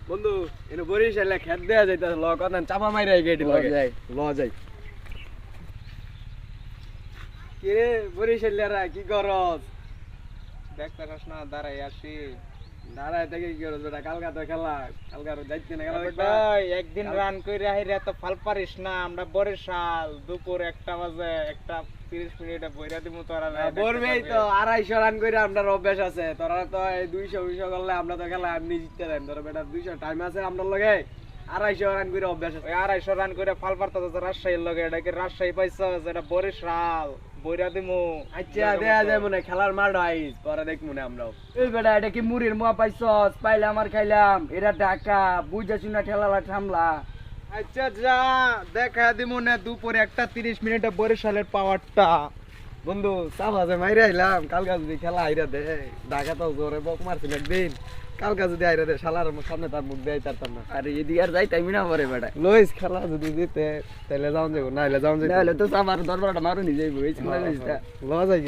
বন্ধু এনে বরিশালে খেত দেয়া যাইতাছে ল কথা চাপা মাইরা গেটি লাগে যাই কি রে বরিশালিয়ারা কি করস দেখতাছস না দাঁড়াই আসি দাঁড়ায় থেকে কি করস বেটা কালকা তো খেলা কালকা যাইতে না খেলা দেখবা একদিন রান কইরা হাইরা তো ফাল পারিস না আমরা বরিশাল দুপুর 1টা বাজে 1:30 বইরা দিমু তোরা বলবেই তো 250 রান কইরা আমরা অভ্যাস আছে তোরা তো এই 200 করলে আমরা তো খেলা এমনি জিততে দেন তোরা বেটা 200 টাইম আছে আমরা লগে 250 রান কইরা অভ্যাস আছে 250 রান কইরা ফাল পারতা তো রাজশাহীর লগে এটা কি রাজশাহী পাইছস এটা বরিশাল বইরা দিমু আচ্ছা দেয়া যায় মনে খেলার মাঠ আইস পরে দেখ মনে আমরাও এই বেটা এটা কি মুড়ির মোয়া পাইছস পাইলে আমার খাইলাম এটা ঢাকা বুঝা শুনা ঠেলালা থামলা আচ্ছা যা দেখা দিমু না দুপুর 1:30 বরিশালের পাওয়ারটা বন্ধু চাপা যে মাইরে আইলাম কালকা যদি খেলা আইরা দে ঢাকা তো জোরে বক মারছিল একদিন কালকা যদি আইরা দে শালার সামনে তার মুখ দেয় তারতাম না আরে এদিকে আর যাই টাইম না পরে বেটা লইস খেলা যদি দিতে তাহলে যাওন যাবো না হলে যাওন যাবো না হলে তো আমার দরবারটা মারুনি যাইবো এই চিন্তা করিস না ল যাই